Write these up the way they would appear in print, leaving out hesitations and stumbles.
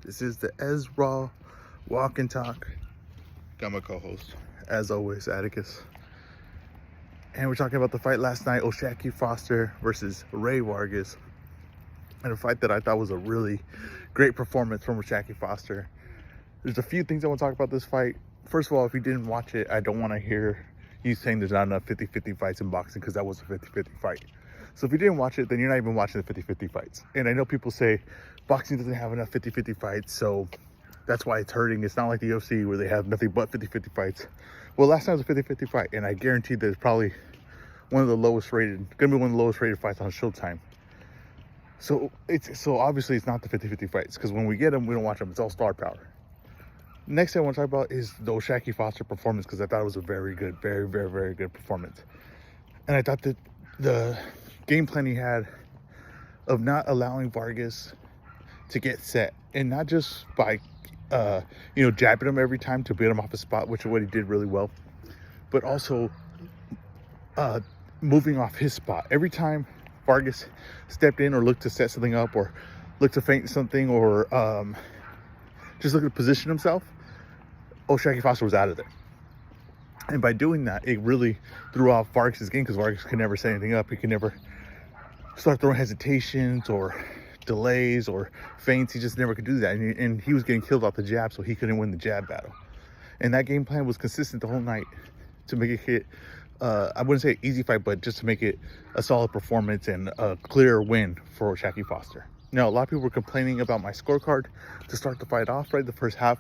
This is the Ezra Walk and Talk. Got my co-host, as always, Atticus. And we're talking about the fight last night, O'Shaquie Foster versus Rey Vargas. And a fight that I thought was a really great performance from O'Shaquie Foster. There's a few things I want to talk about this fight. First of all, if you didn't watch it, I don't want to hear you saying there's not enough 50-50 fights in boxing, because that was a 50-50 fight. So if you didn't watch it, then you're not even watching the 50-50 fights. And I know people say boxing doesn't have enough 50-50 fights, so that's why it's hurting. It's not like the UFC where they have nothing but 50-50 fights. Well, last night was a 50-50 fight, and I guarantee that it's probably one of the lowest rated, gonna be one of the lowest rated fights on Showtime. So obviously it's not the 50-50 fights, because when we get them, we don't watch them. It's all star power. Next thing I want to talk about is the O'Shaquie Foster performance, because I thought it was a very good, very, very, very good performance. And I thought that the game plan he had of not allowing Vargas to get set, and not just by jabbing him every time to beat him off his spot, which is what he did really well, but also moving off his spot. Every time Vargas stepped in or looked to set something up or looked to feint something or just looked to position himself, O'Shaquie Foster was out of there. And by doing that, it really threw off Vargas' game, because Vargas could never set anything up. He could never start throwing hesitations or delays or feints. He just never could do that. And he was getting killed off the jab, so he couldn't win the jab battle. And that game plan was consistent the whole night to make it hit, I wouldn't say an easy fight, but just to make it a solid performance and a clear win for O'Shaquie Foster. Now, a lot of people were complaining about my scorecard to start the fight off, right? The first half,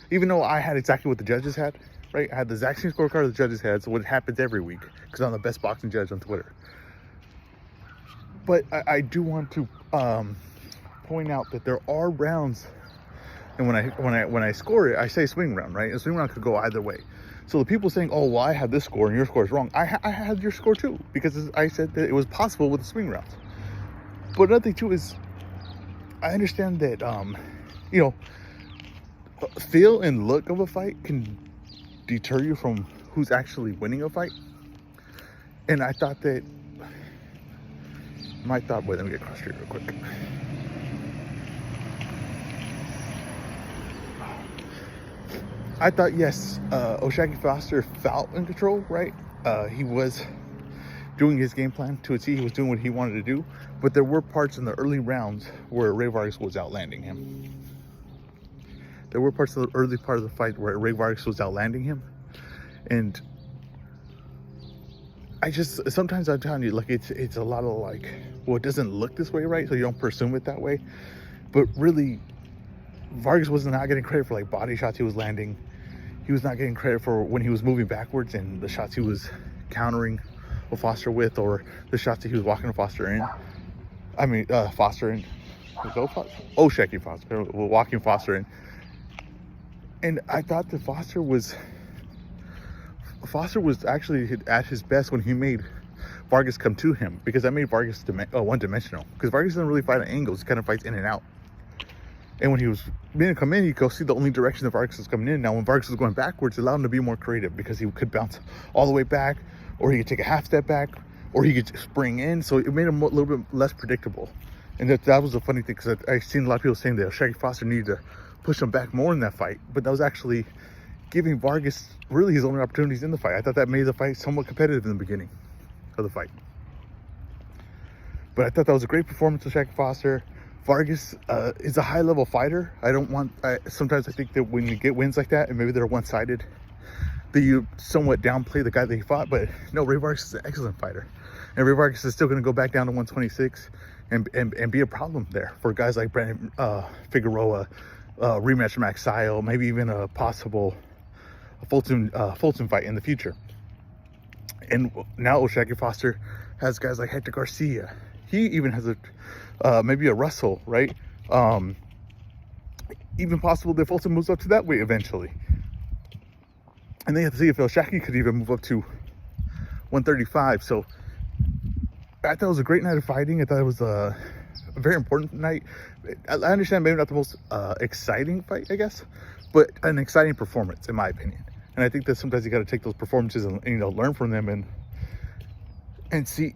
even though I had exactly what the judges had, right? I had the exact same scorecard the judges had, so what happens every week, because I'm the best boxing judge on Twitter. But I do want to point out that there are rounds, and when I score it, I say swing round, right? A swing round could go either way. So the people saying, "Oh, well, I had this score and your score is wrong," I had your score too, because I said that it was possible with the swing rounds. But another thing too is, I understand that feel and look of a fight can deter you from who's actually winning a fight. And I thought that wait, let me get across here real quick. I thought, yes, O'Shaquie Foster felt in control, right? He was doing his game plan to a T. He was doing what he wanted to do. But there were parts in the early rounds where Rey Vargas was outlanding him. There were parts of the early part of the fight where Rey Vargas was outlanding him. And sometimes I'm telling you, like, it's a lot of like, well, it doesn't look this way, right? So you don't presume it that way. But really, Vargas was not getting credit for like body shots he was landing. He was not getting credit for when he was moving backwards and the shots he was countering Foster with, or the shots that he was walking Foster in. Foster in. O'Shaquie Foster, walking Foster in. And I thought that Foster was actually at his best when he made Vargas come to him, because that made Vargas one-dimensional. Because Vargas doesn't really fight at angles; he kind of fights in and out. And when he was being to come in, you go see the only direction that Vargas was coming in. Now, when Vargas was going backwards, it allowed him to be more creative, because he could bounce all the way back, or he could take a half step back, or he could spring in. So it made him a little bit less predictable. And that was a funny thing, because I've seen a lot of people saying that O'Shaquie Foster needed to push him back more in that fight. But that was actually giving Vargas really his only opportunities in the fight. I thought that made the fight somewhat competitive in the beginning of the fight. But I thought that was a great performance of O'Shaquie Foster. Vargas is a high-level fighter. Sometimes I think that when you get wins like that, and maybe they're one-sided, that you somewhat downplay the guy that he fought. But no, Rey Vargas is an excellent fighter. And Rey Vargas is still going to go back down to 126 and be a problem there for guys like Brandon Figueroa, rematch Max Sile, maybe even a possible Fulton fight in the future. And now O'Shaquie Foster has guys like Hector Garcia. He even has maybe a Russell, right? Even possible that Fulton moves up to that weight eventually. And then you have to see if O'Shaquie could even move up to 135. So I thought it was a great night of fighting. I thought it was a very important night. I understand maybe not the most exciting fight, I guess, but an exciting performance, in my opinion. And I think that sometimes you got to take those performances and learn from them and see,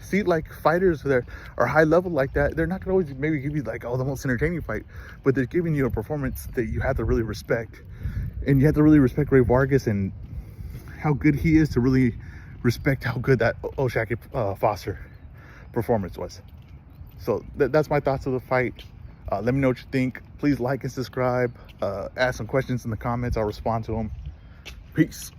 see, like, fighters that are high level like that, they're not gonna always maybe give you like, oh, the most entertaining fight, but they're giving you a performance that you have to really respect. And you have to really respect Rey Vargas and how good he is to really respect how good that O'Shaquie Foster performance was. So that's my thoughts of the fight. Let me know what you think. Please like and subscribe. Ask some questions in the comments. I'll respond to them. Peace.